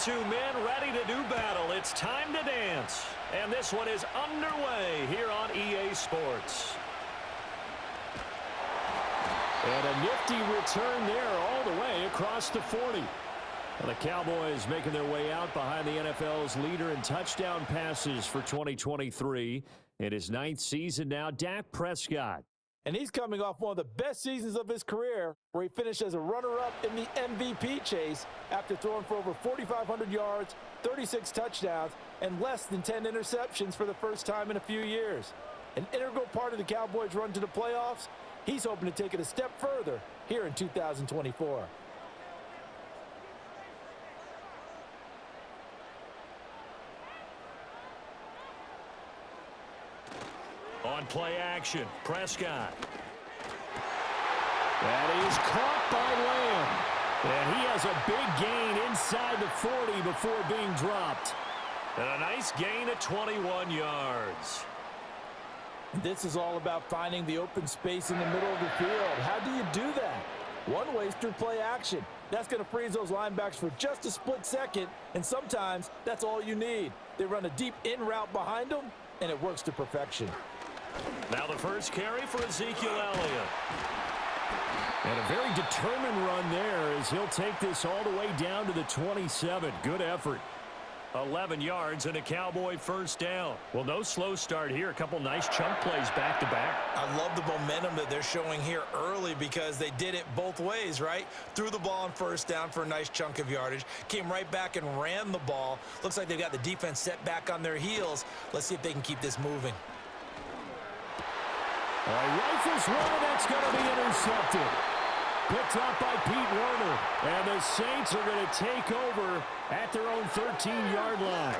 two men ready to do battle. It's time to dance. And this one is underway here on EA Sports. And a nifty return there all the way across the 40. And the Cowboys making their way out behind the NFL's leader in touchdown passes for 2023. In his 9th season now, Dak Prescott. And he's coming off one of the best seasons of his career, where he finished as a runner-up in the MVP chase after throwing for over 4,500 yards, 36 touchdowns, and less than 10 interceptions for the first time in a few years. An integral part of the Cowboys' run to the playoffs. He's hoping to take it a step further here in 2024. On play action, Prescott. That is caught by Lamb. And he has a big gain inside the 40 before being dropped. And a nice gain at 21 yards. This is all about finding the open space in the middle of the field. How do you do that? One way is through play action. That's going to freeze those linebackers for just a split second, and sometimes that's all you need. They run a deep in route behind them, and it works to perfection. Now the first carry for Ezekiel Elliott. And a very determined run there as he'll take this all the way down to the 27. Good effort. 11 yards and a Cowboy first down. Well, no slow start here. A couple nice chunk plays back-to-back. I love the momentum that they're showing here early because they did it both ways, right? Threw the ball on first down for a nice chunk of yardage. Came right back and ran the ball. Looks like they've got the defense set back on their heels. Let's see if they can keep this moving. All right, rifles one, and that's going to be intercepted. Picked up by Pete Werner. And the Saints are going to take over at their own 13-yard line.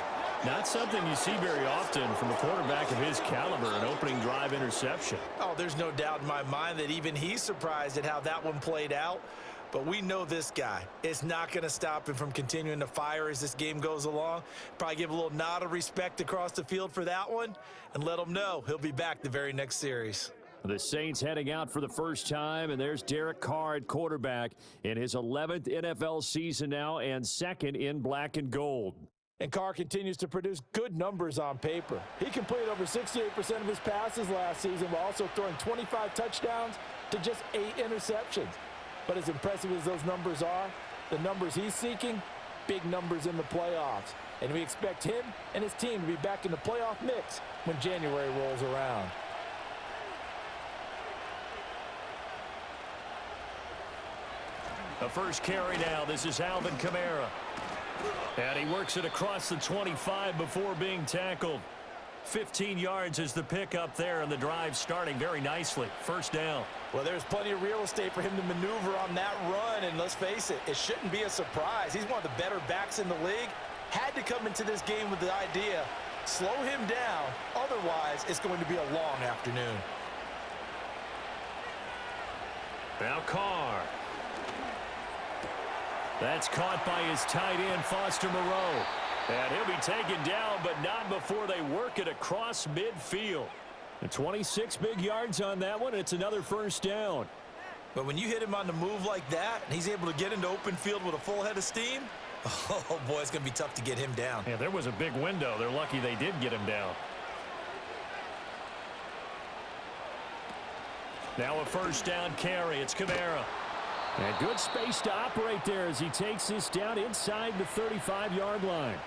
Not something you see very often from a quarterback of his caliber, an opening drive interception. Oh, there's no doubt in my mind that even he's surprised at how that one played out. But we know this guy. It's not going to stop him from continuing to fire as this game goes along. Probably give a little nod of respect across the field for that one and let him know he'll be back the very next series. The Saints heading out for the first time, and there's Derek Carr at quarterback in his 11th NFL season now and second in black and gold. And Carr continues to produce good numbers on paper. He completed over 68% of his passes last season while also throwing 25 touchdowns to just 8 interceptions. But as impressive as those numbers are, the numbers he's seeking, big numbers in the playoffs. And we expect him and his team to be back in the playoff mix when January rolls around. The first carry now. This is Alvin Kamara. And he works it across the 25 before being tackled. 15 yards is the pickup there, and the drive starting very nicely. First down. Well, there's plenty of real estate for him to maneuver on that run, and let's face it, it shouldn't be a surprise. He's one of the better backs in the league. Had to come into this game with the idea, slow him down, otherwise it's going to be a long afternoon. Now Carr. That's caught by his tight end, Foster Moreau. And he'll be taken down, but not before they work it across midfield. And 26 big yards on that one. It's another first down. But when you hit him on the move like that, and he's able to get into open field with a full head of steam, oh, boy, it's going to be tough to get him down. Yeah, there was a big window. They're lucky they did get him down. Now a first down carry. It's Kamara. And good space to operate there as he takes this down inside the 35-yard line.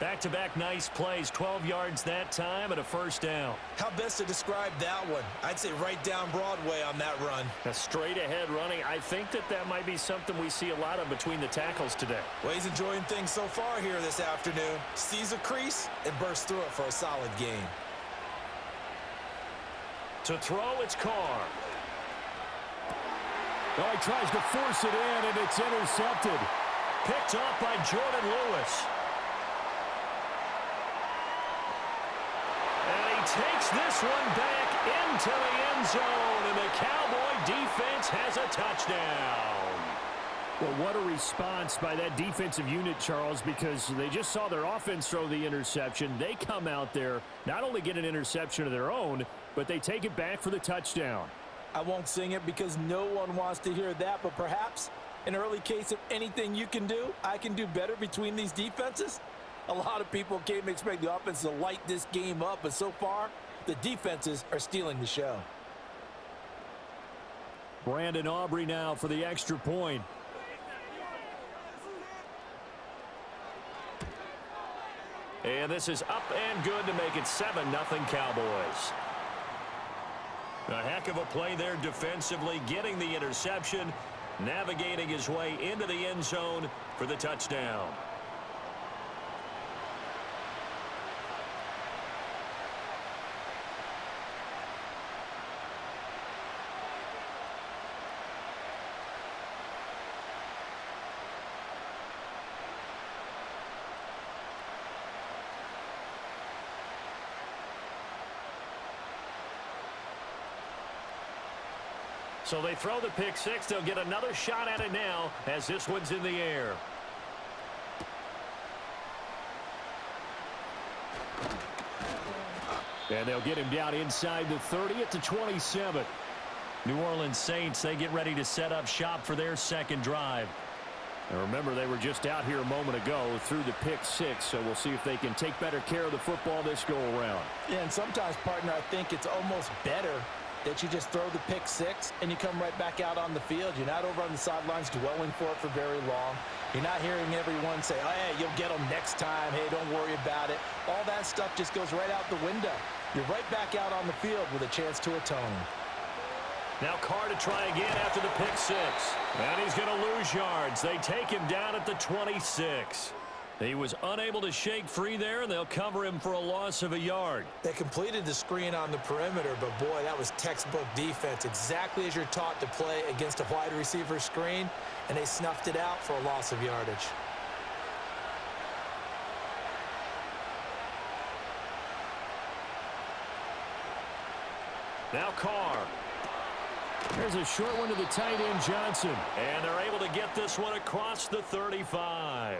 Back-to-back nice plays, 12 yards that time and a first down. How best to describe that one? I'd say right down Broadway on that run. A straight-ahead running. I think that might be something we see a lot of between the tackles today. Well, he's enjoying things so far here this afternoon. Sees a crease and bursts through it for a solid gain. To throw, it's Carr. Oh, he tries to force it in, and it's intercepted. Picked off by Jordan Lewis. And he takes this one back into the end zone, and the Cowboy defense has a touchdown. Well, what a response by that defensive unit, Charles, because they just saw their offense throw the interception. They come out there, not only get an interception of their own, but they take it back for the touchdown. I won't sing it because no one wants to hear that, but perhaps An early case of anything you can do, I can do better between these defenses. A lot of people came to expect the offense to light this game up, but so far, the defenses are stealing the show. Brandon Aubrey now for the extra point. And this is up and good to make it 7-0 Cowboys. A heck of a play there defensively, getting the interception, navigating his way into the end zone for the touchdown. So they throw the pick six. They'll get another shot at it now as this one's in the air. And they'll get him down inside the 30 at the 27. New Orleans Saints, they get ready to set up shop for their second drive. And remember, they were just out here a moment ago through the pick six, so we'll see if they can take better care of the football this go-around. Yeah, and sometimes, partner, I think it's almost better that you just throw the pick six and you come right back out on the field. You're not over on the sidelines dwelling for it for very long. You're not hearing everyone say, oh, hey, you'll get them next time. Hey, don't worry about it. All that stuff just goes right out the window. You're right back out on the field with a chance to atone. Now Carr to try again after the pick six. And he's going to lose yards. They take him down at the 26. He was unable to shake free there, and they'll cover him for a loss of a yard. They completed the screen on the perimeter, but boy, that was textbook defense, exactly as you're taught to play against a wide receiver screen, and they snuffed it out for a loss of yardage. Now Carr. There's a short one to the tight end, Johnson. And they're able to get this one across the 35.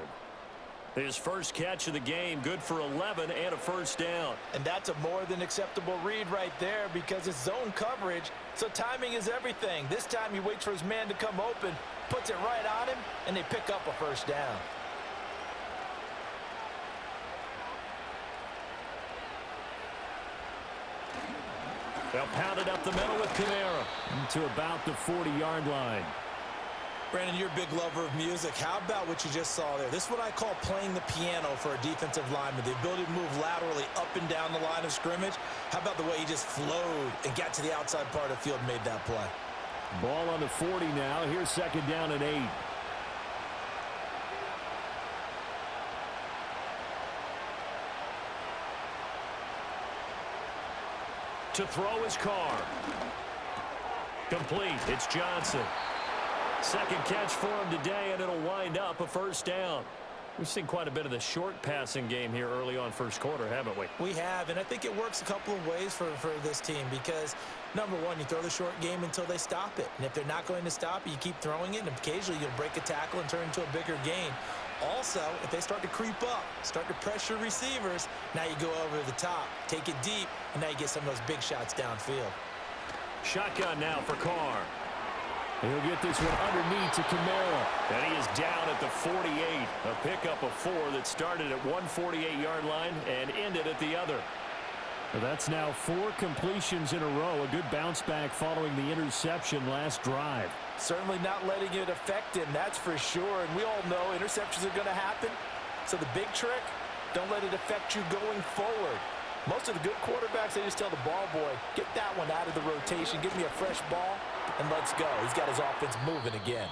His first catch of the game, good for 11 and a first down. And that's a more than acceptable read right there because it's zone coverage, so timing is everything. This time he waits for his man to come open, puts it right on him, and they pick up a first down. They'll pound it up the middle with Kamara to about the 40-yard line. Brandon, you're a big lover of music. How about what you just saw there? This is what I call playing the piano for a defensive lineman, the ability to move laterally up and down the line of scrimmage. How about the way he just flowed and got to the outside part of the field and made that play? Ball on the 40 now. Here's second down and 8. To throw his Carr. Complete. It's Johnson. Second catch for him today, and it'll wind up a first down. We've seen quite a bit of the short passing game here early on first quarter, haven't we? We have, and I think it works a couple of ways for this team because, number one, you throw the short game until they stop it. And if they're not going to stop it, you keep throwing it, and occasionally you'll break a tackle and turn it into a bigger gain. Also, if they start to creep up, start to pressure receivers, now you go over the top, take it deep, and now you get some of those big shots downfield. Shotgun now for Carr. He'll get this one underneath to Kamara. And he is down at the 48. A pickup of 4 that started at one 48-yard line and ended at the other. Well, that's now 4 completions in a row. A good bounce back following the interception last drive. Certainly not letting it affect him, that's for sure. And we all know interceptions are going to happen. So the big trick, don't let it affect you going forward. Most of the good quarterbacks, they just tell the ball boy, get that one out of the rotation, give me a fresh ball, and let's go. He's got his offense moving again.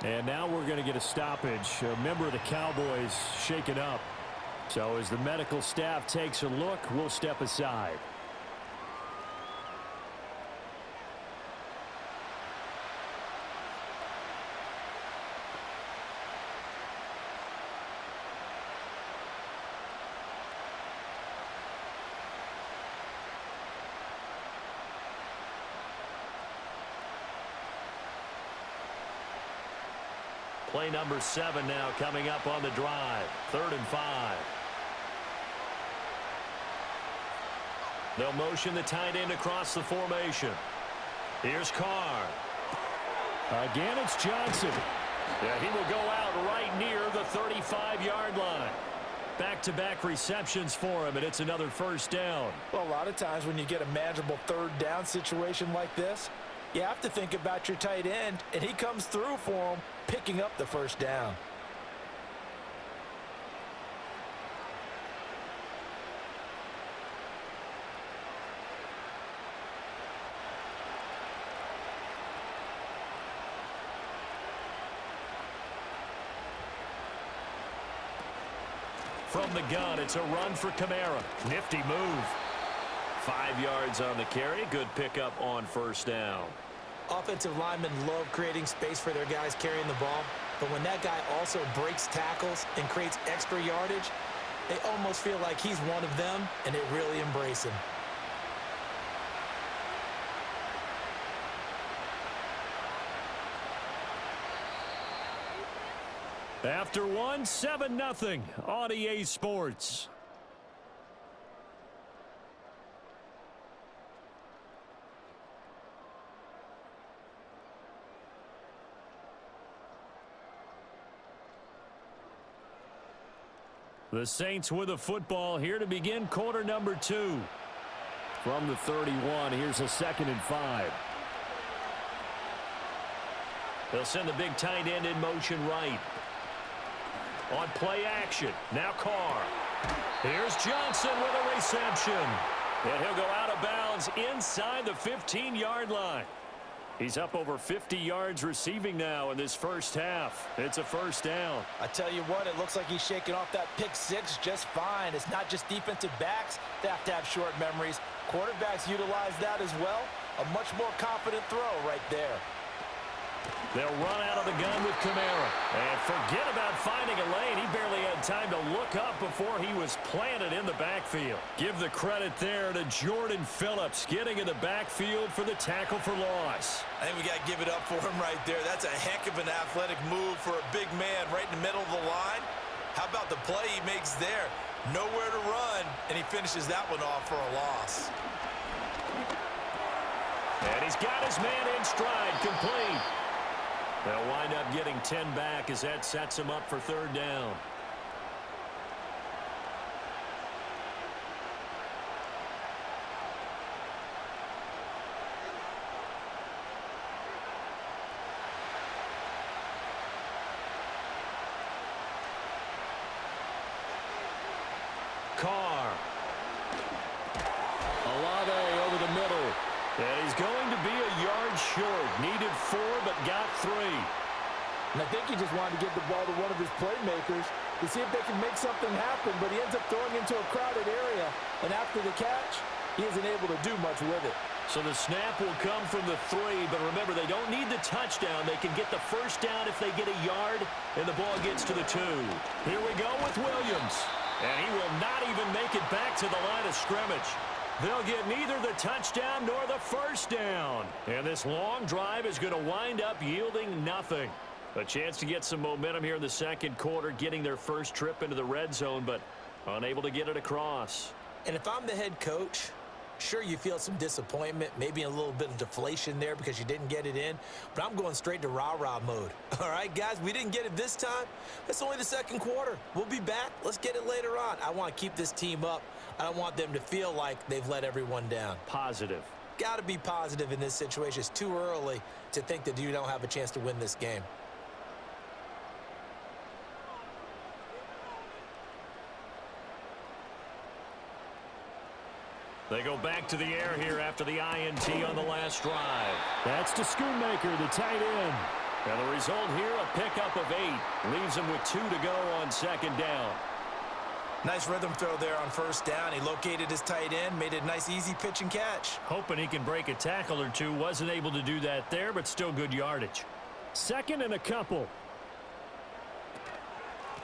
And now we're going to get a stoppage. A member of the Cowboys shaken up. So as the medical staff takes a look, we'll step aside. Play number 7 now coming up on the drive. 3rd and 5. They'll motion the tight end across the formation. Here's Carr. Again, it's Johnson. Yeah, he will go out right near the 35-yard line. Back-to-back receptions for him, and it's another first down. Well, a lot of times when you get a manageable third down situation like this, you have to think about your tight end, and he comes through for him, picking up the first down. From the gun, it's a run for Kamara. Nifty move. 5 yards on the carry. Good pickup on first down. Offensive linemen love creating space for their guys carrying the ball, but when that guy also breaks tackles and creates extra yardage, they almost feel like he's one of them, and they really embrace him. After one, 7-0 on EA Sports. The Saints with a football here to begin quarter number 2. From the 31, here's a 2nd and 5. They'll send the big tight end in motion right. On play action, now Carr. Here's Johnson with a reception. And he'll go out of bounds inside the 15-yard line. He's up over 50 yards receiving now in this first half. It's a first down. I tell you what, it looks like he's shaking off that pick six just fine. It's not just defensive backs that have to have short memories. Quarterbacks utilize that as well. A much more confident throw right there. They'll run out of the gun with Kamara. And forget about finding a lane. He barely had time to look up before he was planted in the backfield. Give the credit there to Jordan Phillips getting in the backfield for the tackle for loss. I think we got to give it up for him right there. That's a heck of an athletic move for a big man right in the middle of the line. How about the play he makes there? Nowhere to run, and he finishes that one off for a loss. And he's got his man in stride, complete. They'll wind up getting 10 back as that sets him up for third down. Carr. Olave over the middle. And he's going to be a yard short. Needed 4, but got 3. And I think he just wanted to give the ball to one of his playmakers to see if they can make something happen, but he ends up throwing into a crowded area. And after the catch, he isn't able to do much with it. So the snap will come from the 3, but remember, they don't need the touchdown. They can get the first down if they get a yard, and the ball gets to the 2. Here we go with Williams. And he will not even make it back to the line of scrimmage. They'll get neither the touchdown nor the first down. And this long drive is going to wind up yielding nothing. A chance to get some momentum here in the second quarter, getting their first trip into the red zone, but unable to get it across. And if I'm the head coach, sure, you feel some disappointment, maybe a little bit of deflation there because you didn't get it in, but I'm going straight to rah-rah mode. All right, guys, we didn't get it this time. It's only the second quarter. We'll be back. Let's get it later on. I want to keep this team up. I don't want them to feel like they've let everyone down. Positive. Got to be positive in this situation. It's too early to think that you don't have a chance to win this game. They go back to the air here after the INT on the last drive. That's to Schoonmaker, the tight end. And the result here, a pickup of 8. Leaves him with 2 to go on second down. Nice rhythm throw there on first down. He located his tight end, made it a nice easy pitch and catch. Hoping he can break a tackle or two. Wasn't able to do that there, but still good yardage. 2nd and a couple.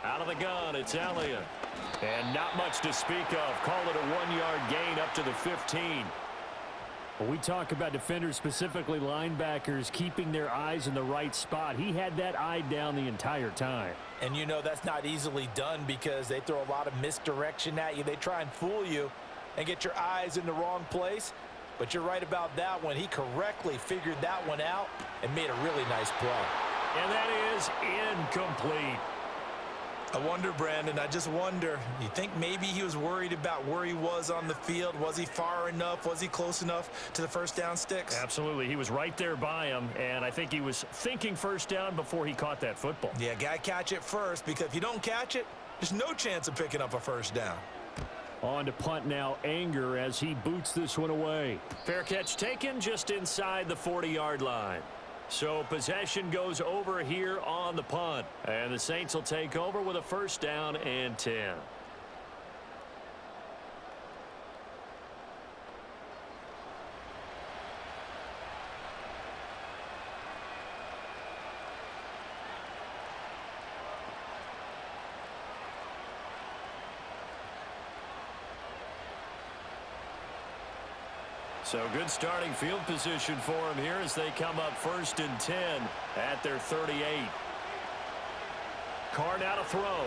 Out of the gun, it's Elliott. And not much to speak of. Call it a 1-yard gain up to the 15. When we talk about defenders, specifically linebackers, keeping their eyes in the right spot, he had that eye down the entire time. And you know that's not easily done because they throw a lot of misdirection at you. They try and fool you and get your eyes in the wrong place. But you're right about that one. He correctly figured that one out and made a really nice play. And that is incomplete. I wonder, Brandon, I just wonder, you think maybe he was worried about where he was on the field? Was he far enough? Was he close enough to the first down sticks? Absolutely. He was right there by him, and I think he was thinking first down before he caught that football. Yeah, got to catch it first, because if you don't catch it, there's no chance of picking up a first down. On to punt now, Anger, as he boots this one away. Fair catch taken just inside the 40-yard line. So possession goes over here on the punt. And the Saints will take over with a first down and 10. So good starting field position for him here as they come up 1st and 10 at their 38. Carr now to throw.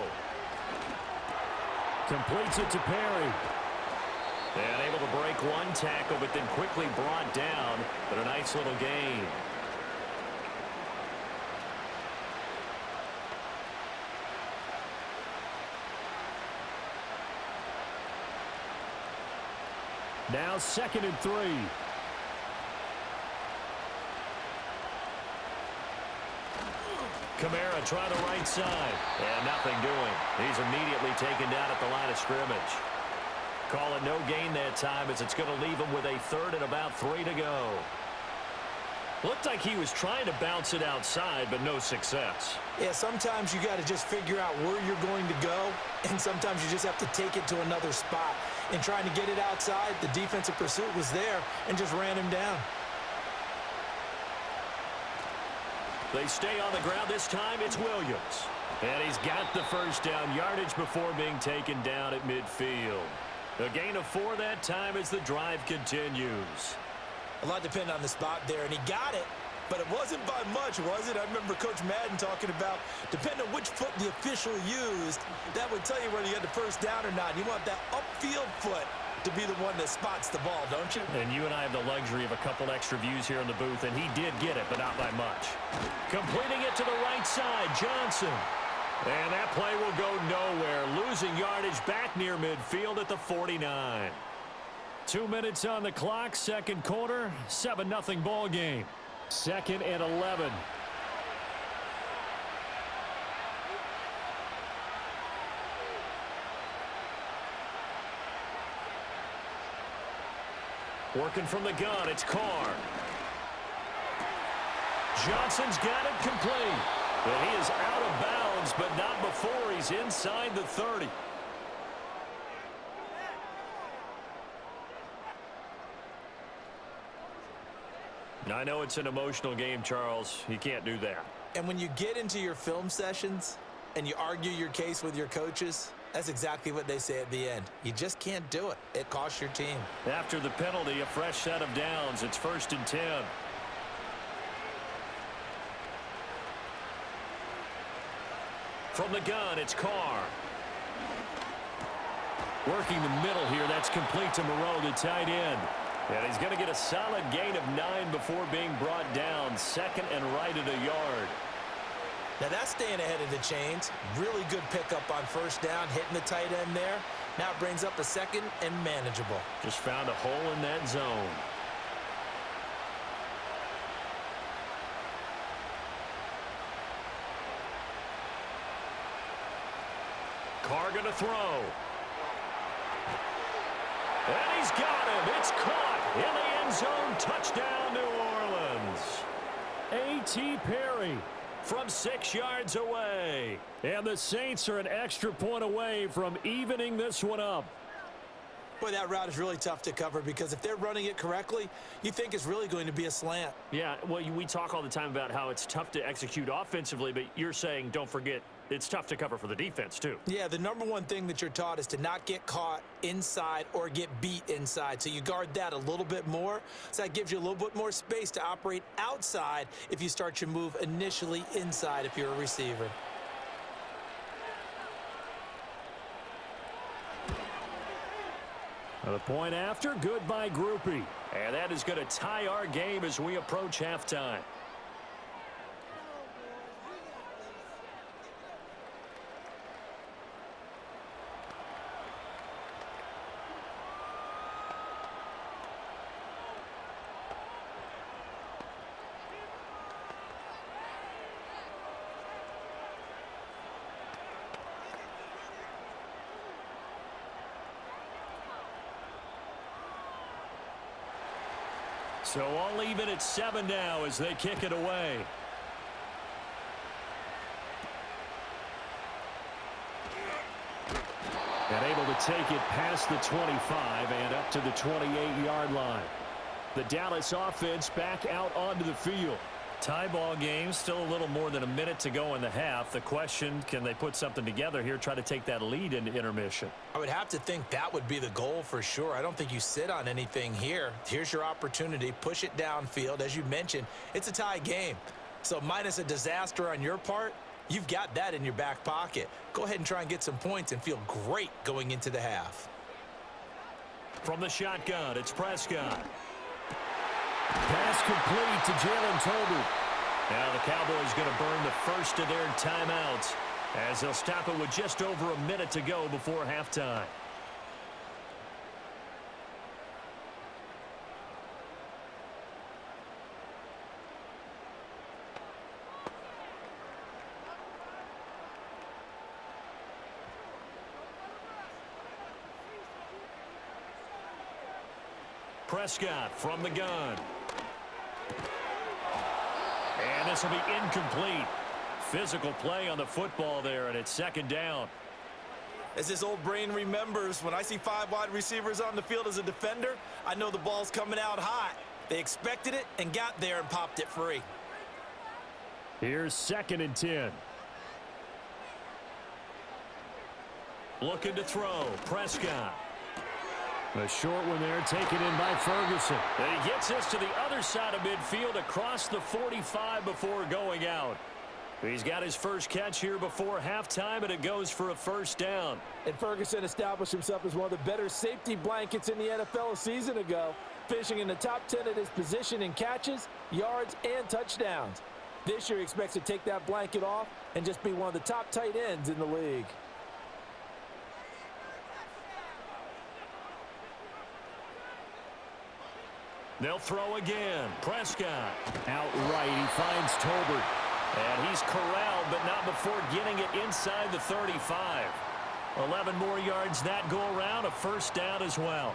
Completes it to Perry. And able to break one tackle, but then quickly brought down. But a nice little gain. Now 2nd and 3. Kamara trying the right side. And nothing doing. He's immediately taken down at the line of scrimmage. Call it no gain that time, as it's going to leave him with a 3rd and about 3 to go. Looked like he was trying to bounce it outside, but no success. Yeah, sometimes you got to just figure out where you're going to go, and sometimes you just have to take it to another spot. And trying to get it outside, the defensive pursuit was there and just ran him down. They stay on the ground. This time it's Williams. And he's got the first down yardage before being taken down at midfield. A gain of 4 that time as the drive continues. A lot depended on the spot there, and he got it, but it wasn't by much, was it? I remember Coach Madden talking about, depending on which foot the official used, that would tell you whether you had the first down or not. You want that upfield foot to be the one that spots the ball, don't you? And you and I have the luxury of a couple extra views here in the booth, and he did get it, but not by much. Completing it to the right side, Johnson. And that play will go nowhere, losing yardage back near midfield at the 49. 2 minutes on the clock, 2nd quarter, 7-0 ball game. 2nd and 11. Working from the gun, it's Carr. Johnson's got it complete. But he is out of bounds, but not before he's inside the 30. I know it's an emotional game, Charles. You can't do that. And when you get into your film sessions and you argue your case with your coaches, that's exactly what they say at the end. You just can't do it. It costs your team. After the penalty, a fresh set of downs. It's 1st and 10. From the gun, it's Carr. Working the middle here. That's complete to Moreau, the tight end. And he's going to get a solid gain of 9 before being brought down. 2nd and right at a yard. Now that's staying ahead of the chains. Really good pickup on first down, hitting the tight end there. Now it brings up a 2nd and manageable. Just found a hole in that zone. Carr going to throw. And he's got him. It's caught in the end zone. Touchdown, New Orleans. A.T. Perry from 6 yards away. And the Saints are an extra point away from evening this one up. Boy, that route is really tough to cover, because if they're running it correctly, you think it's really going to be a slant. Yeah, well, we talk all the time about how it's tough to execute offensively, but you're saying, don't forget, it's tough to cover for the defense, too. Yeah, the number one thing that you're taught is to not get caught inside or get beat inside. So you guard that a little bit more. So that gives you a little bit more space to operate outside if you start your move initially inside if you're a receiver. The point after, good by Groupie. And that is going to tie our game as we approach halftime. So all even at 7 now as they kick it away. And able to take it past the 25 and up to the 28-yard line. The Dallas offense back out onto the field. Tie ball game, still a little more than a minute to go in the half. The question, can they put something together here, try to take that lead into intermission? I would have to think that would be the goal for sure. I don't think you sit on anything here. Here's your opportunity. Push it downfield. As you mentioned, it's a tie game. So minus a disaster on your part, you've got that in your back pocket. Go ahead and try and get some points and feel great going into the half. From the shotgun, it's Prescott. Pass complete to Jalen Tolbert. Now the Cowboys going to burn the first of their timeouts as they'll stop it with just over a minute to go before halftime. Prescott from the gun. And this will be incomplete. Physical play on the football there, and it's second down. As this old brain remembers, when I see 5 wide receivers on the field as a defender, I know the ball's coming out hot. They expected it and got there and popped it free. Here's 2nd and 10. Looking to throw. Prescott. A short one there, taken in by Ferguson. And he gets us to the other side of midfield across the 45 before going out. He's got his first catch here before halftime, and it goes for a first down. And Ferguson established himself as one of the better safety blankets in the NFL a season ago, finishing in the top 10 at his position in catches, yards, and touchdowns. This year he expects to take that blanket off and just be one of the top tight ends in the league. They'll throw again. Prescott. Outright, he finds Tolbert. And he's corralled, but not before getting it inside the 35. 11 more yards that go around, a first down as well.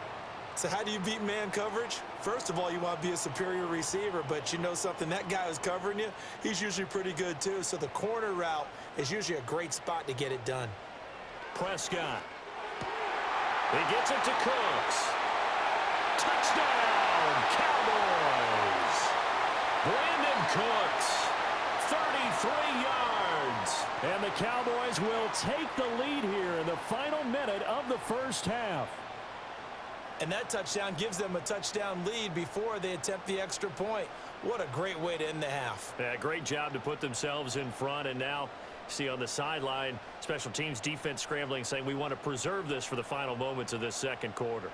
So how do you beat man coverage? First of all, you want to be a superior receiver, but you know something, that guy who's covering you, he's usually pretty good too. So the corner route is usually a great spot to get it done. Prescott. He gets it to Cooks. Touchdown, Cowboys. Brandon Cooks, 33 yards. And the Cowboys will take the lead here in the final minute of the first half. And that touchdown gives them a touchdown lead before they attempt the extra point. What a great way to end the half. Yeah, great job to put themselves in front. And now, see on the sideline, special teams defense scrambling, saying we want to preserve this for the final moments of this second quarter.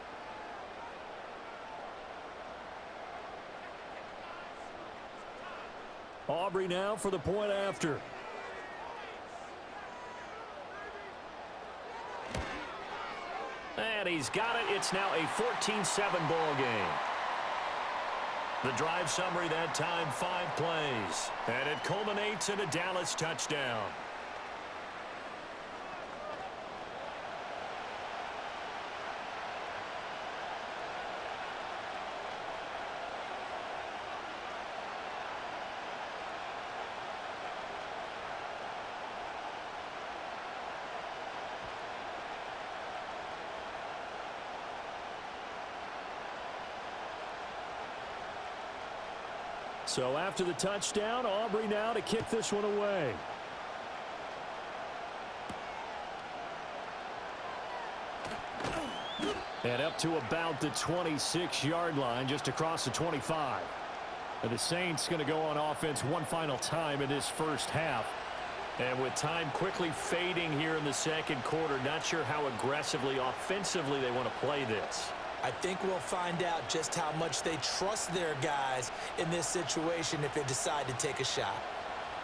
Aubrey now for the point after. And he's got it. It's now a 14-7 ball game. The drive summary that time, 5 plays. And it culminates in a Dallas touchdown. So after the touchdown, Aubrey now to kick this one away. And up to about the 26-yard line, just across the 25. And the Saints going to go on offense one final time in this first half. And with time quickly fading here in the second quarter, not sure how aggressively, offensively they want to play this. I think we'll find out just how much they trust their guys in this situation if they decide to take a shot.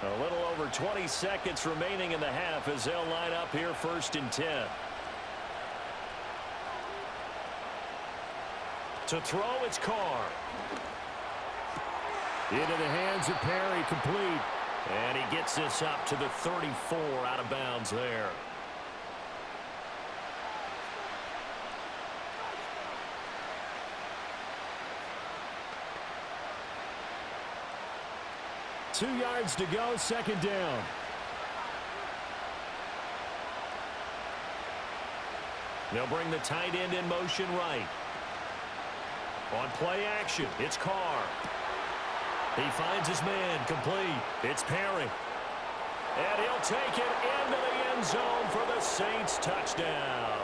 A little over 20 seconds remaining in the half as they'll line up here 1st and 10. To throw, it's Carr. Into the hands of Perry, complete. And he gets this up to the 34, out of bounds there. 2 yards to go, second down. They'll bring the tight end in motion right. On play action, it's Carr. He finds his man, complete. It's Perry. And he'll take it into the end zone for the Saints touchdown.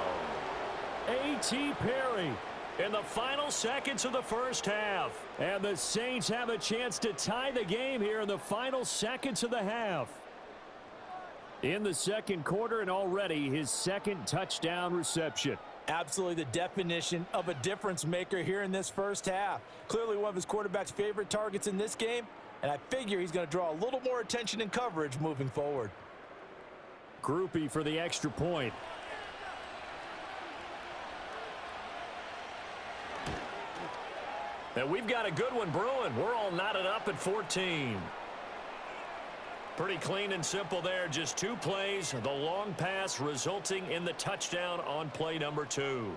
A.T. Perry in the final seconds of the first half. And the Saints have a chance to tie the game here in the final seconds of the half. In the second quarter, and already his second touchdown reception. Absolutely the definition of a difference maker here in this first half. Clearly one of his quarterback's favorite targets in this game, and I figure he's going to draw a little more attention and coverage moving forward. Groupie for the extra point. And we've got a good one brewing. We're all knotted up at 14. Pretty clean and simple there. Just 2 plays. The long pass resulting in the touchdown on play number 2.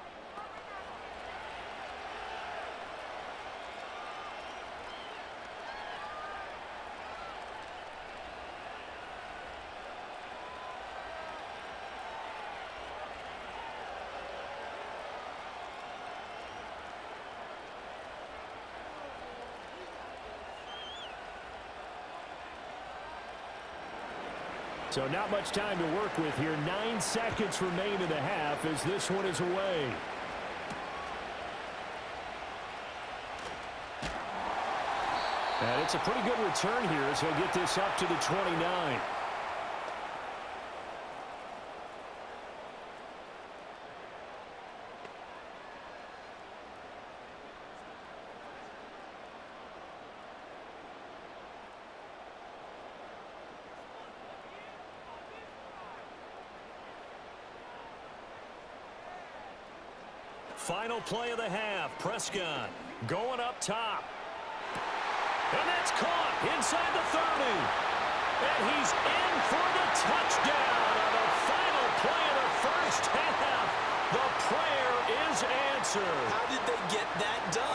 So not much time to work with here. 9 seconds remain in the half as this one is away. And it's a pretty good return here as he'll get this up to the 29. Final play of the half. Prescott going up top. And that's caught inside the 30. And he's in for the touchdown on the final play of the first half. The prayer is answered. How did they get that done?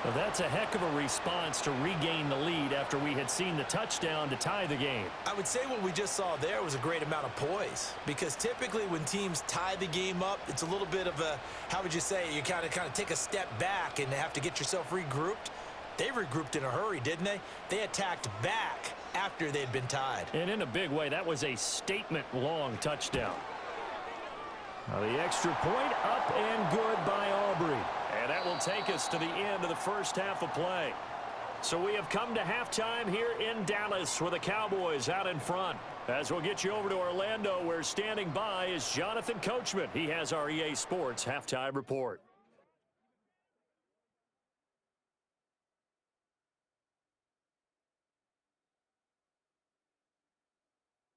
Well, that's a heck of a response to regain the lead after we had seen the touchdown to tie the game. I would say what we just saw there was a great amount of poise, because typically when teams tie the game up, it's a little bit of a, how would you say, you kind of take a step back and have to get yourself regrouped. They regrouped in a hurry, didn't they? They attacked back after they'd been tied. And in a big way, that was a statement-long touchdown. Now the extra point up and good by Aubrey. And that will take us to the end of the first half of play. So we have come to halftime here in Dallas with the Cowboys out in front. As we'll get you over to Orlando, where standing by is Jonathan Coachman. He has our EA Sports halftime report.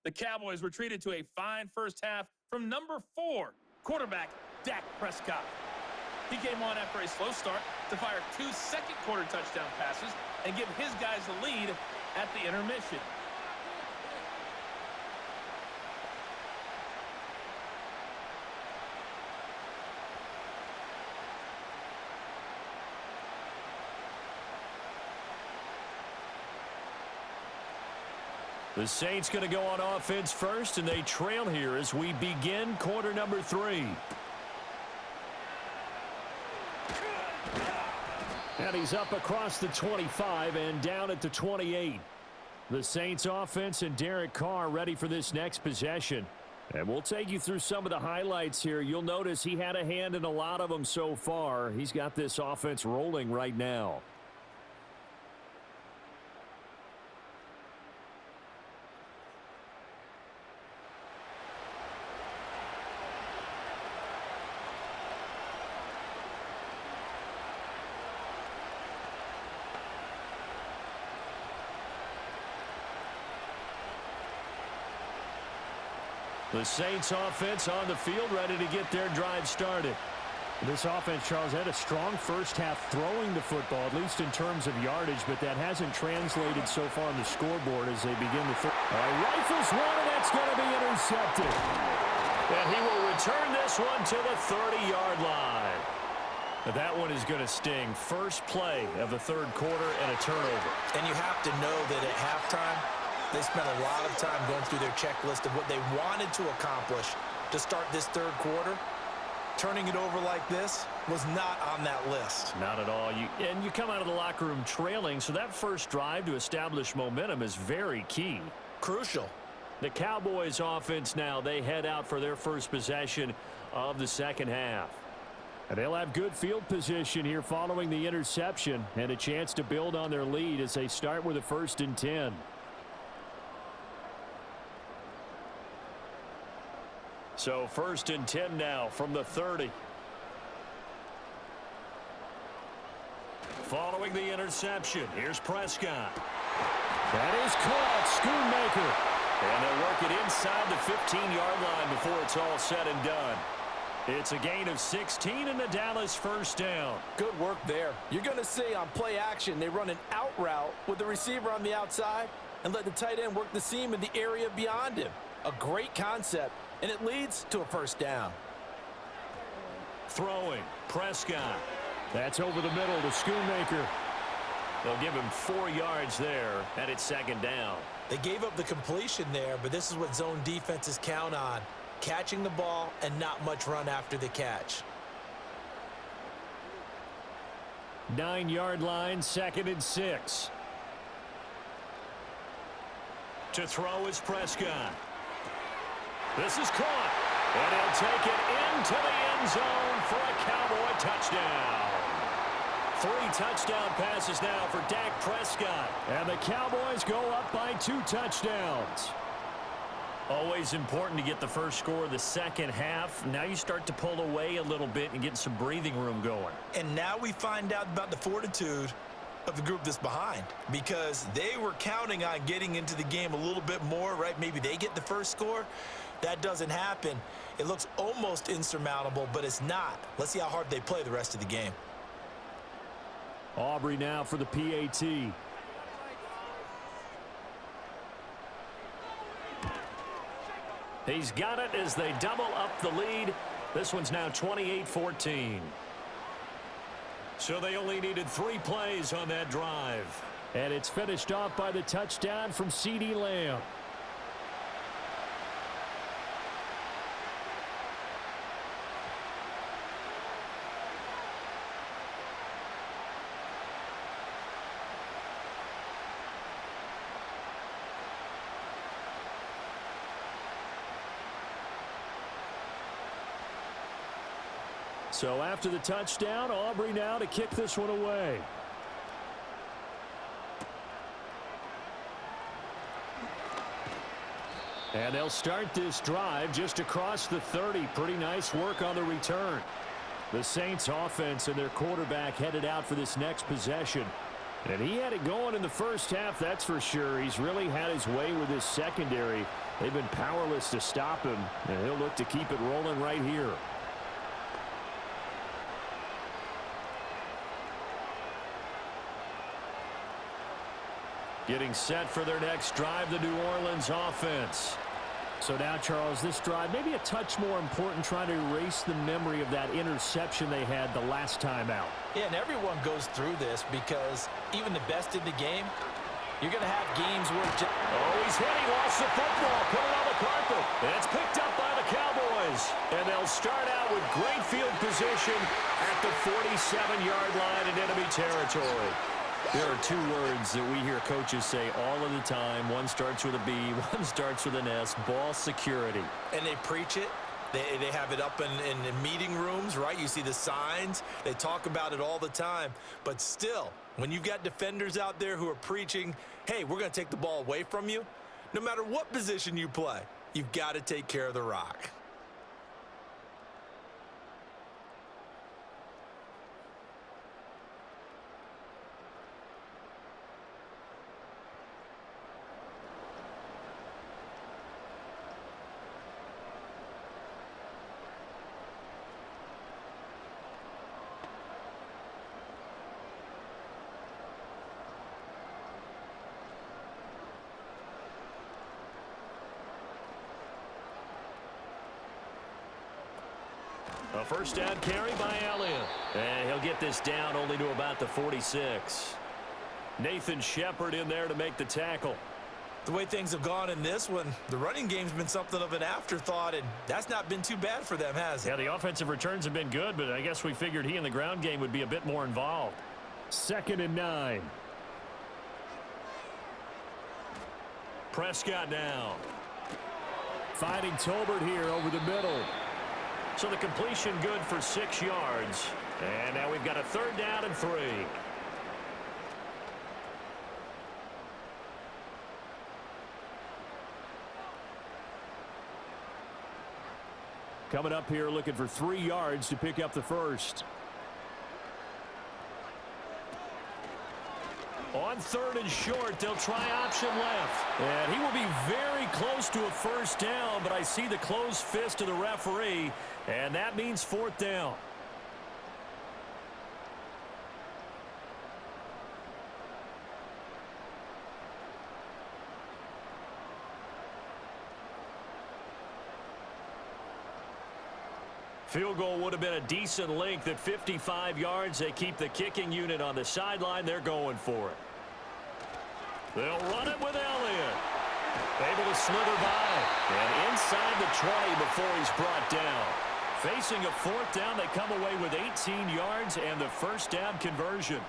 The Cowboys were treated to a fine first half from number 4, quarterback Dak Prescott. He came on after a slow start to fire 2 second-quarter touchdown passes and give his guys the lead at the intermission. The Saints going to go on offense first, and they trail here as we begin quarter number 3. And he's up across the 25 and down at the 28. The Saints offense and Derek Carr ready for this next possession. And we'll take you through some of the highlights here. You'll notice he had a hand in a lot of them so far. He's got this offense rolling right now. The Saints offense on the field ready to get their drive started. This offense, Charles, had a strong first half throwing the football, at least in terms of yardage, but that hasn't translated so far on the scoreboard as they begin to throw. Rifles one, and that's going to be intercepted. And he will return this one to the 30-yard line. That one is going to sting. First play of the third quarter and a turnover. And you have to know that at halftime, they spent a lot of time going through their checklist of what they wanted to accomplish to start this third quarter. Turning it over like this was not on that list. Not at all. You come out of the locker room trailing, so that first drive to establish momentum is very key. Crucial. The Cowboys offense now, they head out for their first possession of the second half. And they'll have good field position here following the interception and a chance to build on their lead as they start with a 1st and 10. So 1st and 10 now from the 30. Following the interception, here's Prescott. That is caught. Schoonmaker. And they'll work it inside the 15-yard line before it's all said and done. It's a gain of 16 and the Dallas first down. Good work there. You're going to see on play action they run an out route with the receiver on the outside and let the tight end work the seam in the area beyond him. A great concept, and it leads to a first down. Throwing, Prescott. That's over the middle to Schoonmaker. They'll give him 4 yards there, and it's 2nd down. They gave up the completion there, but this is what zone defenses count on. Catching the ball and not much run after the catch. 9-yard line, 2nd and 6. To throw is Prescott. This is caught. And he'll take it into the end zone for a Cowboy touchdown. 3 touchdown passes now for Dak Prescott. And the Cowboys go up by 2 touchdowns. Always important to get the first score of the second half. Now you start to pull away a little bit and get some breathing room going. And now we find out about the fortitude of the group that's behind, because they were counting on getting into the game a little bit more, right? Maybe they get the first score. That doesn't happen. It looks almost insurmountable, but it's not. Let's see how hard they play the rest of the game. Aubrey now for the PAT. He's got it as they double up the lead. This one's now 28-14. So they only needed 3 plays on that drive. And it's finished off by the touchdown from CeeDee Lamb. So after the touchdown, Aubrey now to kick this one away. And they'll start this drive just across the 30. Pretty nice work on the return. The Saints offense and their quarterback headed out for this next possession. And he had it going in the first half, that's for sure. He's really had his way with his secondary. They've been powerless to stop him, and he'll look to keep it rolling right here. Getting set for their next drive, the New Orleans offense. So now, Charles, this drive maybe a touch more important, trying to erase the memory of that interception they had the last time out. Yeah, and everyone goes through this because even the best in the game, you're going to have games where... Oh, he's hit. He lost the football. Put it on the carpet. And it's picked up by the Cowboys. And they'll start out with great field position at the 47-yard line in enemy territory. There are 2 words that we hear coaches say all of the time. One starts with a B, one starts with an S, ball security. And they preach it. They have it up in meeting rooms, right? You see the signs. They talk about it all the time. But still, when you've got defenders out there who are preaching, hey, we're going to take the ball away from you, no matter what position you play, you've got to take care of the rock. A first down carry by Elliott. And he'll get this down only to about the 46. Nathan Shepard in there to make the tackle. The way things have gone in this one, the running game's been something of an afterthought, and that's not been too bad for them, has it? Yeah, the offensive returns have been good, but I guess we figured he in the ground game would be a bit more involved. 2nd and 9. Prescott now. Finding Tolbert here over the middle. So the completion good for 6 yards. And now we've got a 3rd down and 3. Coming up here looking for 3 yards to pick up the first. On 3rd and short, they'll try option left. And he will be very close to a first down, but I see the closed fist of the referee, and that means 4th down. Field goal would have been a decent length at 55 yards. They keep the kicking unit on the sideline. They're going for it. They'll run it with Elliott. Able to slither by. And inside the 20 before he's brought down. Facing a 4th down, they come away with 18 yards and the first down conversion.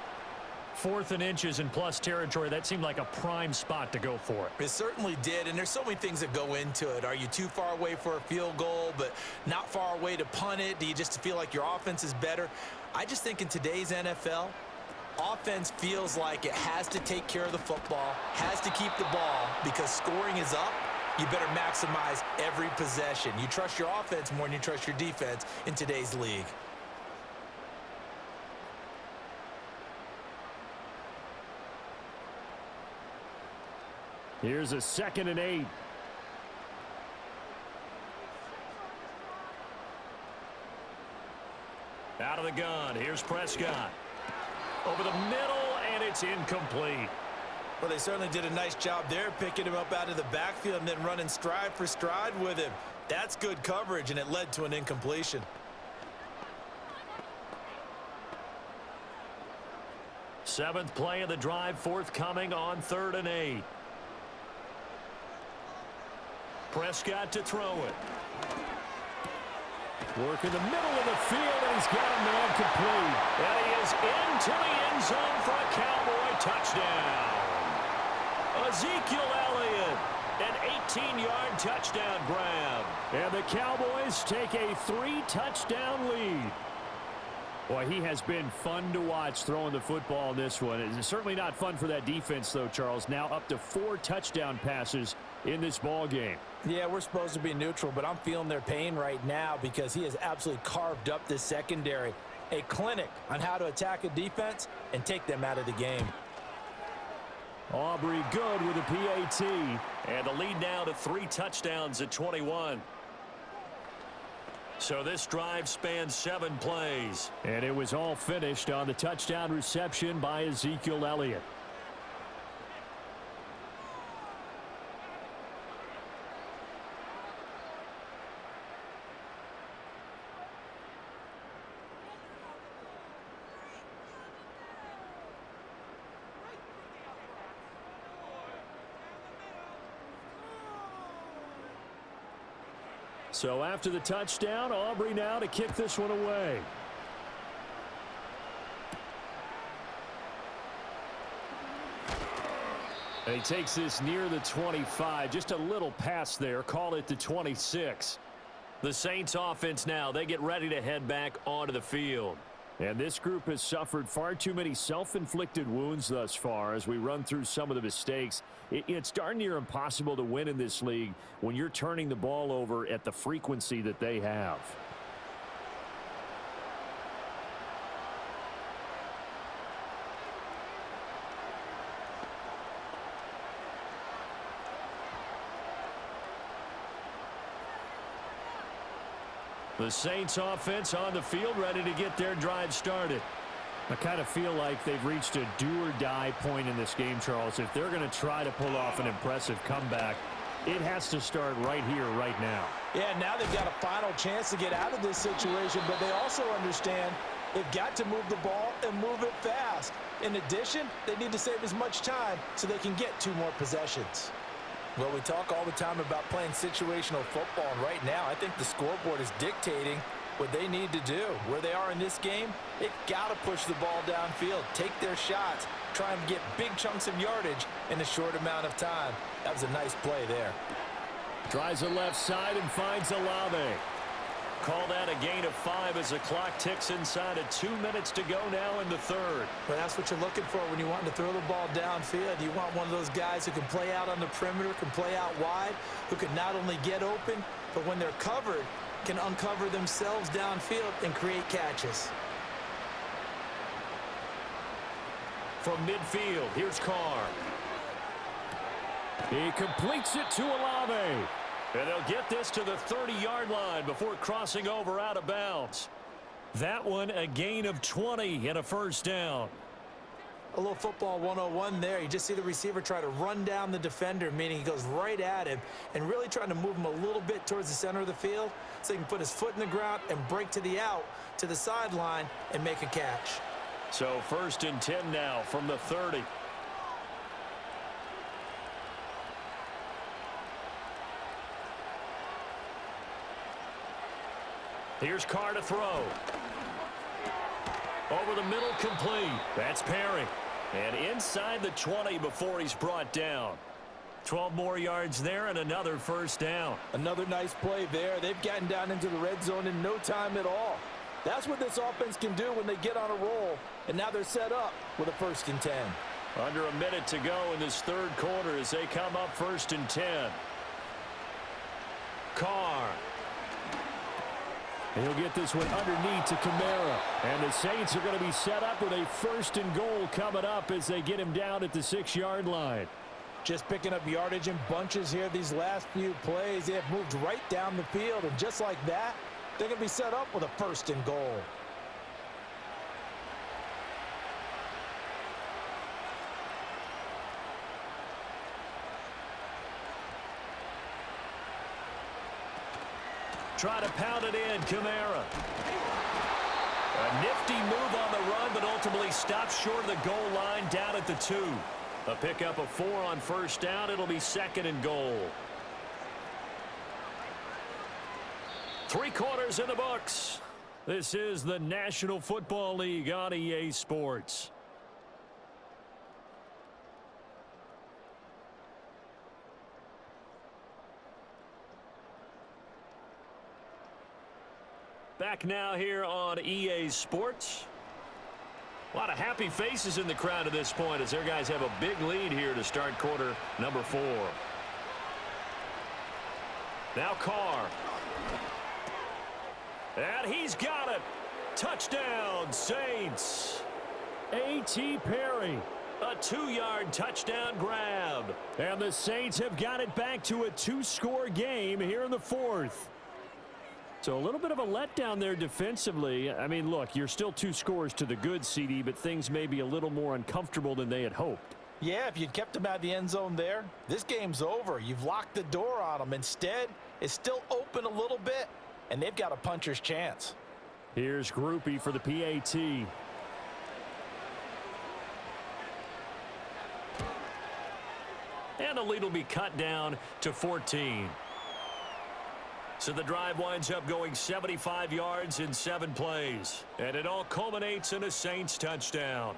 4th and inches in plus territory. That seemed like a prime spot to go for it. It certainly did, and there's so many things that go into it. Are you too far away for a field goal, but not far away to punt it? Do you just feel like your offense is better? I just think in today's NFL, offense feels like it has to take care of the football, has to keep the ball, because scoring is up. You better maximize every possession. You trust your offense more than you trust your defense in today's league. Here's a 2nd and 8. Out of the gun. Here's Prescott. Over the middle, and it's incomplete. Well, they certainly did a nice job there, picking him up out of the backfield and then running stride for stride with him. That's good coverage, and it led to an incompletion. Seventh play of the drive, forthcoming on 3rd and 8. Prescott to throw it. Work in the middle of the field, and he's got a man complete. And he is into the end zone for a Cowboy touchdown. Ezekiel Elliott, an 18-yard touchdown grab. And the Cowboys take a 3-touchdown lead. Boy, he has been fun to watch throwing the football in this one. It's certainly not fun for that defense, though, Charles. Now up to 4 touchdown passes in this ball game. Yeah, we're supposed to be neutral, but I'm feeling their pain right now because he has absolutely carved up this secondary. A clinic on how to attack a defense and take them out of the game. Aubrey good with a PAT. And the lead now to 3 touchdowns at 21. So this drive spans 7 plays. And it was all finished on the touchdown reception by Ezekiel Elliott. So after the touchdown, Aubrey now to kick this one away. And he takes this near the 25. Just a little pass there. Call it the 26. The Saints offense now. They get ready to head back onto the field. And this group has suffered far too many self-inflicted wounds thus far as we run through some of the mistakes. It's darn near impossible to win in this league when you're turning the ball over at the frequency that they have. The Saints offense on the field ready to get their drive started. I kind of feel like they've reached a do-or-die point in this game, Charles. If they're going to try to pull off an impressive comeback, It has to start right here, right now. Yeah, now they've got a final chance to get out of this situation, but they also understand they've got to move the ball and move it fast. In addition, they need to save as much time so they can get 2 more possessions. Well, we talk all the time about playing situational football, and right now I think the scoreboard is dictating what they need to do. Where they are in this game, they've got to push the ball downfield, take their shots, try and get big chunks of yardage in a short amount of time. That was a nice play there. Tries the left side and finds Olave. Call that a gain of 5 as the clock ticks inside of 2 minutes to go now in the third. But that's what you're looking for when you want to throw the ball downfield. You want one of those guys who can play out on the perimeter, can play out wide, who can not only get open, but when they're covered, can uncover themselves downfield and create catches. From midfield, here's Carr. He completes it to Olave. And they'll get this to the 30-yard line before crossing over out of bounds. That one a gain of 20 and a first down. A little football 101 there. You just see the receiver try to run down the defender, meaning he goes right at him and really trying to move him a little bit towards the center of the field so he can put his foot in the ground and break to the out, to the sideline, and make a catch. So 1st and 10 now from the 30. Here's Carr to throw. Over the middle, complete. That's Perry. And inside the 20 before he's brought down. 12 more yards there and another first down. Another nice play there. They've gotten down into the red zone in no time at all. That's what this offense can do when they get on a roll. And now they're set up with a 1st and 10. Under a minute to go in this third quarter as they come up 1st and 10. Carr. He'll get this one underneath to Kamara. And the Saints are going to be set up with a 1st and goal coming up as they get him down at the 6-yard line. Just picking up yardage in bunches here these last few plays. They have moved right down the field, and just like that, they're going to be set up with a 1st and goal. Try to pound it in, Kamara. A nifty move on the run, but ultimately stops short of the goal line down at the 2. A pickup of 4 on first down. It'll be 2nd and goal. 3 quarters in the books. This is the National Football League on EA Sports. Back now here on EA Sports. A lot of happy faces in the crowd at this point as their guys have a big lead here to start quarter number 4. Now Carr. And he's got it. Touchdown, Saints. A.T. Perry. A 2-yard touchdown grab. And the Saints have got it back to a 2-score game here in the 4th. So a little bit of a letdown there defensively. I mean, look, you're still 2 scores to the good, CD, but things may be a little more uncomfortable than they had hoped. Yeah, if you'd kept them out of the end zone there, this game's over. You've locked the door on them. Instead, it's still open a little bit, and they've got a puncher's chance. Here's Groupie for the PAT. And the lead will be cut down to 14. So the drive winds up going 75 yards in 7 plays. And it all culminates in a Saints touchdown.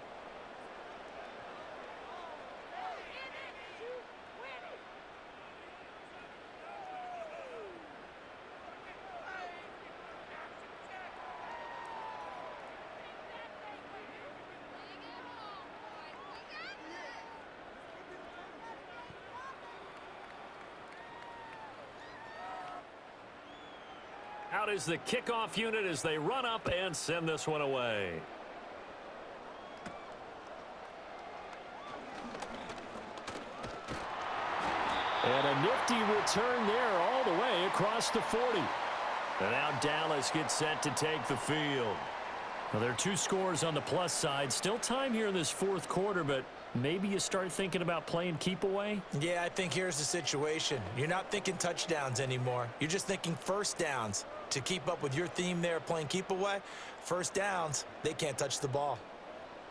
Out is the kickoff unit as they run up and send this one away. And a nifty return there all the way across the 40. And now Dallas gets set to take the field. Well, there are 2 scores on the plus side. Still time here in this 4th quarter, but maybe you start thinking about playing keep away? Yeah, I think here's the situation. You're not thinking touchdowns anymore. You're just thinking first downs. To keep up with your theme there playing keep away, first downs, they can't touch the ball.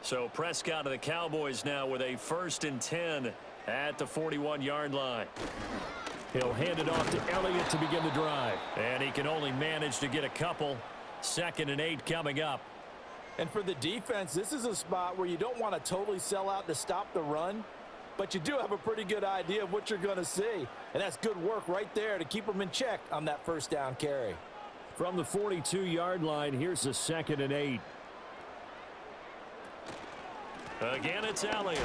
So Prescott of the Cowboys now with a 1st and 10 at the 41-yard line. He'll hand it off to Elliott to begin the drive. And he can only manage to get a couple. 2nd and 8 coming up. And for the defense, this is a spot where you don't want to totally sell out to stop the run, but you do have a pretty good idea of what you're going to see. And that's good work right there to keep them in check on that first down carry. From the 42-yard line, here's a 2nd and 8. Again, it's Elliott.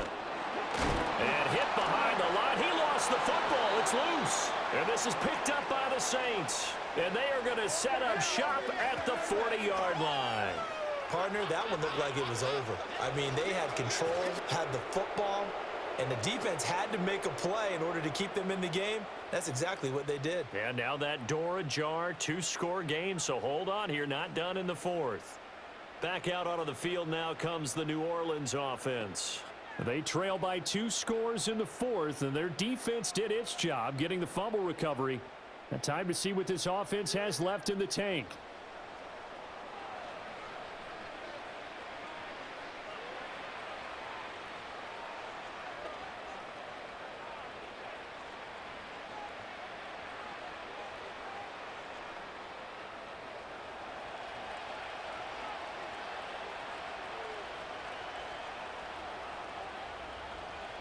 And hit behind the line. He lost the football. It's loose. And this is picked up by the Saints. And they are going to set up shop at the 40-yard line. Partner, that one looked like it was over. I mean, they had control, had the football, and the defense had to make a play in order to keep them in the game. That's exactly what they did. And now that door ajar, 2-score game, so hold on here, not done in the 4th. Back out onto the field now comes the New Orleans offense. They trail by 2 scores in the 4th, and their defense did its job getting the fumble recovery. Now time to see what this offense has left in the tank.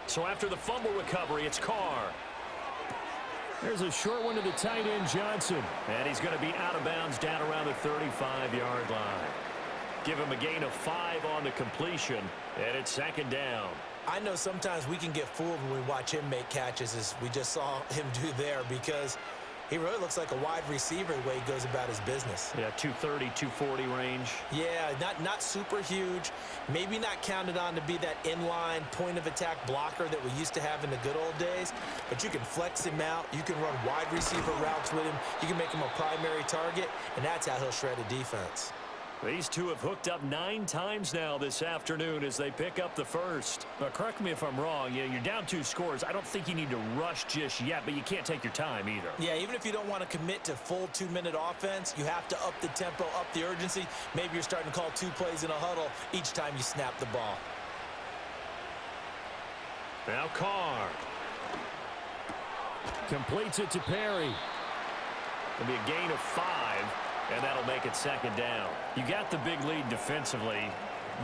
So after the fumble recovery, it's Carr. There's a short one to the tight end, Johnson. And he's going to be out of bounds down around the 35-yard line. Give him a gain of 5 on the completion, and it's 2nd down. I know sometimes we can get fooled when we watch him make catches, as we just saw him do there, because he really looks like a wide receiver the way he goes about his business. Yeah, 230, 240 range. Yeah, not super huge. Maybe not counted on to be that inline point-of-attack blocker that we used to have in the good old days. But you can flex him out. You can run wide receiver routes with him. You can make him a primary target, and that's how he'll shred a defense. These two have hooked up 9 times now this afternoon as they pick up the first. But correct me if I'm wrong. You're down 2 scores. I don't think you need to rush just yet, but you can't take your time either. Yeah, even if you don't want to commit to full 2-minute offense, you have to up the tempo, up the urgency. Maybe you're starting to call 2 plays in a huddle each time you snap the ball. Now Carr. Completes it to Perry. It'll be a gain of 5. And that'll make it 2nd down. You got the big lead defensively.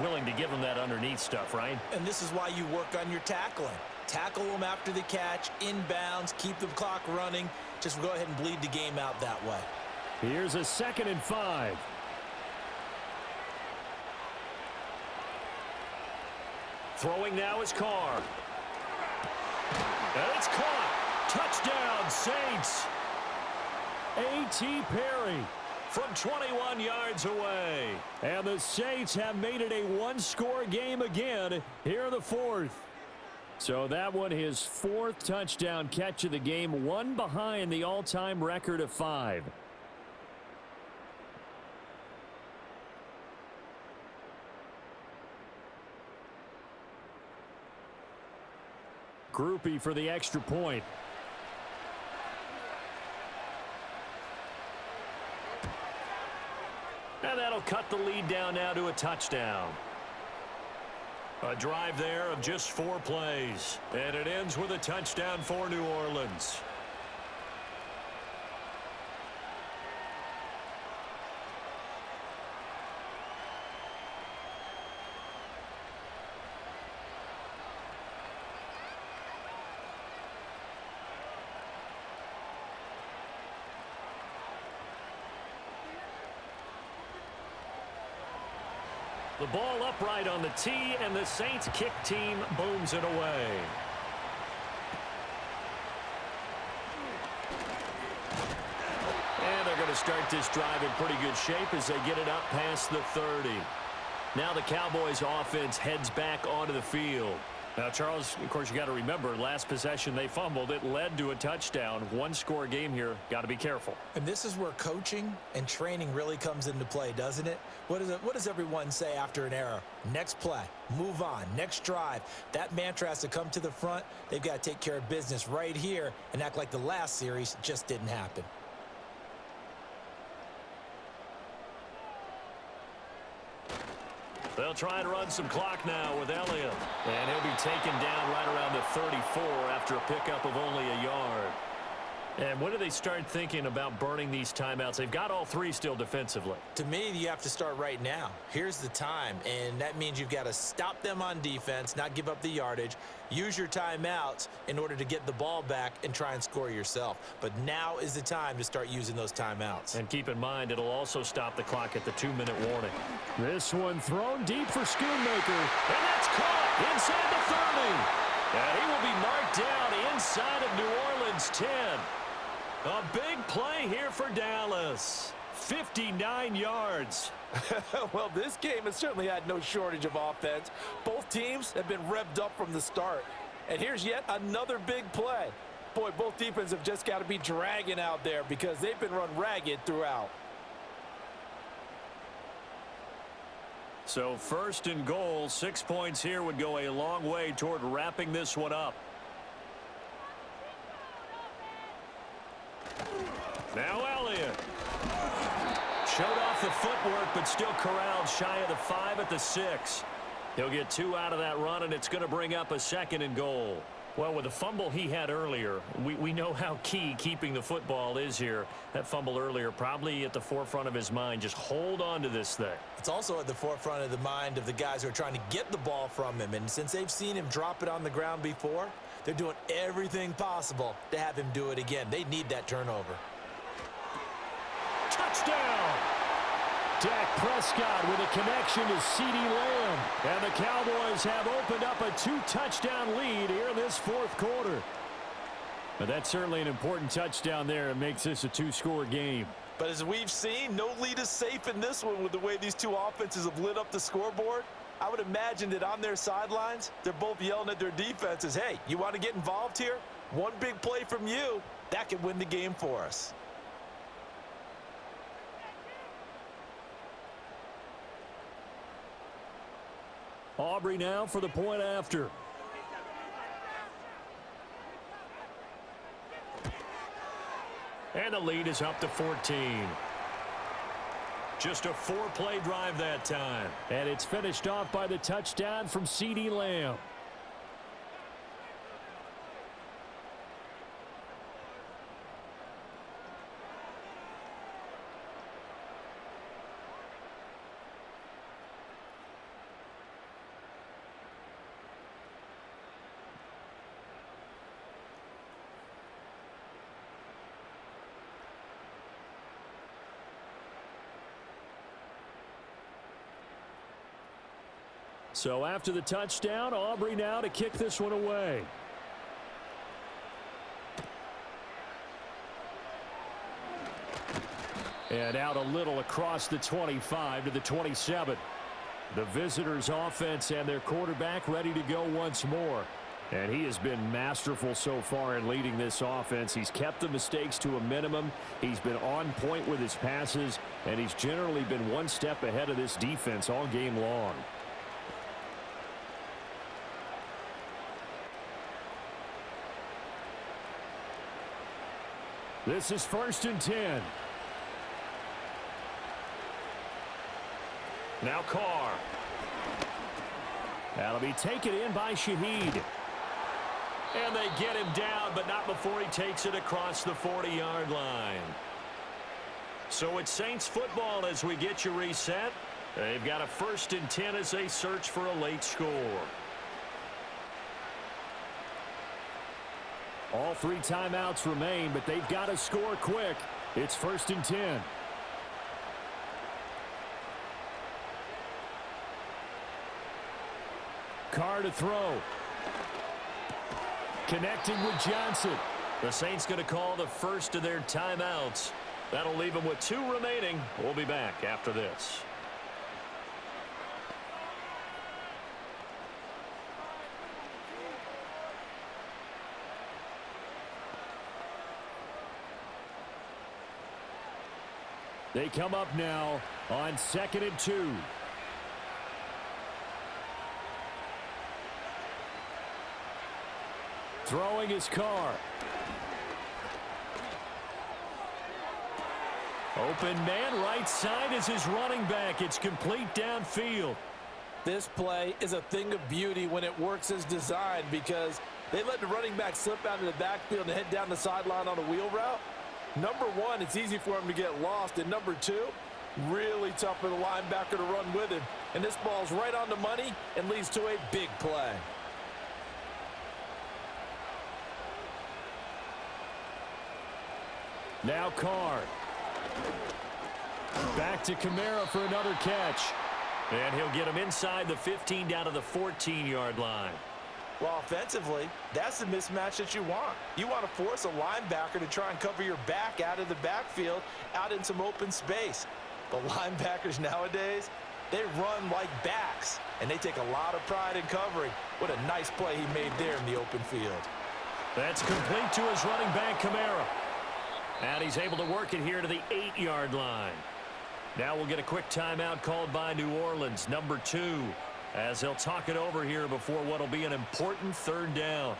Willing to give them that underneath stuff, right? And this is why you work on your tackling. Tackle them after the catch, inbounds, keep the clock running. Just go ahead and bleed the game out that way. Here's a 2nd and 5. Throwing now is Carr. And it's caught. Touchdown, Saints. A.T. Perry from 21 yards away. And the Saints have made it a 1-score game again here in the 4th. So that one, his 4th touchdown catch of the game, 1 behind the all-time record of 5. Groupie for the extra point. And that'll cut the lead down now to a touchdown. A drive there of just 4 plays. And it ends with a touchdown for New Orleans. The ball upright on the tee, and the Saints kick team booms it away. And they're going to start this drive in pretty good shape as they get it up past the 30. Now the Cowboys offense heads back onto the field. Now, Charles, of course, you got to remember, last possession they fumbled. It led to a touchdown. One-score game here. Got to be careful. And this is where coaching and training really comes into play, doesn't it? What does everyone say after an error? Next play, move on, next drive. That mantra has to come to the front. They've got to take care of business right here and act like the last series just didn't happen. They'll try and run some clock now with Elliott. And he'll be taken down right around the 34 after a pickup of only a yard. And when do they start thinking about burning these timeouts? They've got all three still defensively. To me, you have to start right now. Here's the time, and that means you've got to stop them on defense, not give up the yardage, use your timeouts in order to get the ball back and try and score yourself. But now is the time to start using those timeouts. And keep in mind, it'll also stop the clock at the 2-minute warning. This one thrown deep for Schoonmaker. And that's caught inside the 30. And he will be marked down inside of New Orleans 10. A big play here for Dallas. 59 yards. Well, this game has certainly had no shortage of offense. Both teams have been revved up from the start. And here's yet another big play. Boy, both defenses have just got to be dragging out there because they've been run ragged throughout. So first and goal, 6 points here would go a long way toward wrapping this one up. Now Elliott. Showed off the footwork, but still corralled shy of the 5 at the 6. He'll get 2 out of that run, and it's going to bring up a second and goal. Well, with the fumble he had earlier, we know how key keeping the football is here. That fumble earlier probably at the forefront of his mind. Just hold on to this thing. It's also at the forefront of the mind of the guys who are trying to get the ball from him. And since they've seen him drop it on the ground before, they're doing everything possible to have him do it again. They need that turnover. Touchdown! Dak Prescott with a connection to CeeDee Lamb. And the Cowboys have opened up a 2-touchdown lead here in this fourth quarter. But that's certainly an important touchdown there. It makes this a 2-score game. But as we've seen, no lead is safe in this one with the way these two offenses have lit up the scoreboard. I would imagine that on their sidelines, they're both yelling at their defenses, hey, you want to get involved here? One big play from you, that could win the game for us. Aubrey now for the point after. And the lead is up to 14. Just a 4-play drive that time. And it's finished off by the touchdown from CeeDee Lamb. So after the touchdown, Aubrey now to kick this one away. And out a little across the 25 to the 27. The visitors' offense and their quarterback ready to go once more. And he has been masterful so far in leading this offense. He's kept the mistakes to a minimum. He's been on point with his passes, and he's generally been one step ahead of this defense all game long. This is 1st and 10. Now Carr. That'll be taken in by Shaheed. And they get him down, but not before he takes it across the 40-yard line. So it's Saints football as we get you reset. They've got a 1st and 10 as they search for a late score. All 3 timeouts remain, but they've got to score quick. It's 1st and 10. Carr to throw. Connecting with Johnson. The Saints going to call the first of their timeouts. That'll leave them with 2 remaining. We'll be back after this. They come up now on 2nd and 2. Throwing his car. Open man, right side is his running back. It's complete downfield. This play is a thing of beauty when it works as designed because they let the running back slip out of the backfield and head down the sideline on a wheel route. Number one, it's easy for him to get lost. And number two, really tough for the linebacker to run with him. And this ball's right on the money and leads to a big play. Now Carr. Back to Kamara for another catch. And he'll get him inside the 15 down to the 14-yard line. Well, offensively, that's the mismatch that you want. You want to force a linebacker to try and cover your back out of the backfield, out in some open space. The linebackers nowadays, they run like backs, and they take a lot of pride in covering. What a nice play he made there in the open field. That's complete to his running back, Kamara. And he's able to work it here to the 8-yard line. Now we'll get a quick timeout called by New Orleans, number 2, as they'll talk it over here before what will be an important 3rd down.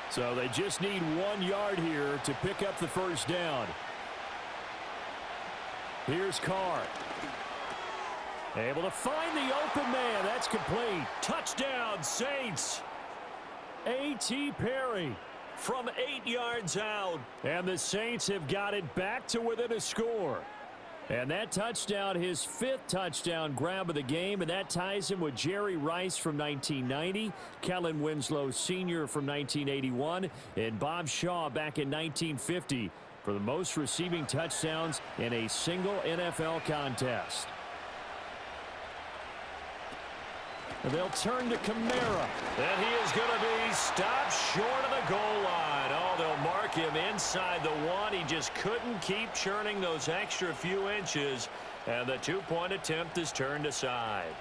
So they just need 1 yard here to pick up the 1st down. Here's Carr. Able to find the open man. That's complete. Touchdown, Saints. A.T. Perry from 8 yards out. And the Saints have got it back to within a score. And that touchdown, his 5th touchdown grab of the game, and that ties him with Jerry Rice from 1990, Kellen Winslow Sr. from 1981, and Bob Shaw back in 1950 for the most receiving touchdowns in a single NFL contest. And they'll turn to Kamara. And he is going to be stopped short of the goal line. Oh, they'll mark him inside the 1. He just couldn't keep churning those extra few inches. And the 2-point attempt is turned aside.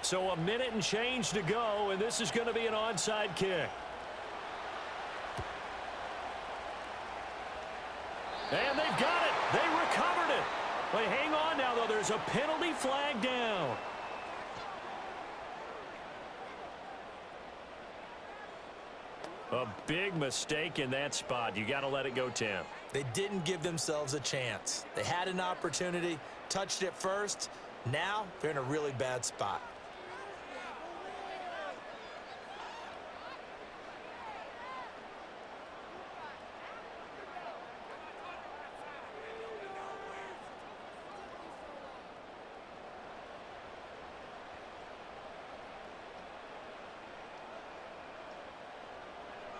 So a minute and change to go, and this is going to be an onside kick. And they've got it. They recovered it. But hang on now, though. There's a penalty flag down. A big mistake in that spot. You got to let it go, Tim. They didn't give themselves a chance. They had an opportunity, touched it first. Now they're in a really bad spot.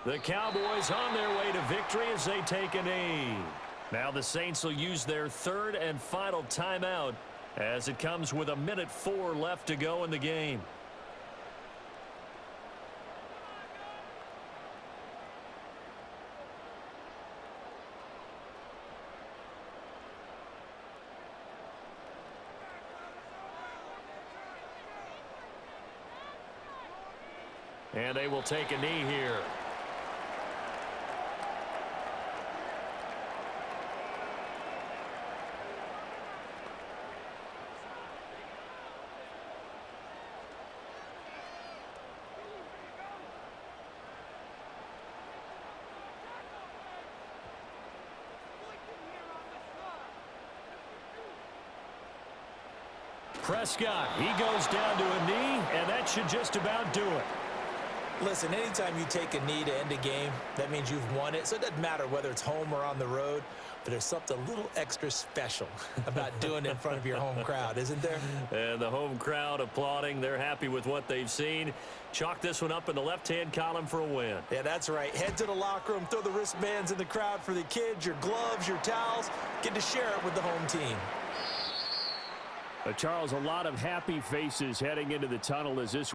The Cowboys on their way to victory as they take a knee. Now the Saints will use their 3rd and final timeout as it comes with 1:04 left to go in the game. And they will take a knee here. Prescott, he goes down to a knee, and that should just about do it. Listen, anytime you take a knee to end a game, that means you've won it. So it doesn't matter whether it's home or on the road, but there's something a little extra special about doing it in front of your home crowd, isn't there? And the home crowd applauding. They're happy with what they've seen. Chalk this one up in the left-hand column for a win. Yeah, that's right. Head to the locker room, throw the wristbands in the crowd for the kids, your gloves, your towels. Get to share it with the home team. Charles, a lot of happy faces heading into the tunnel as this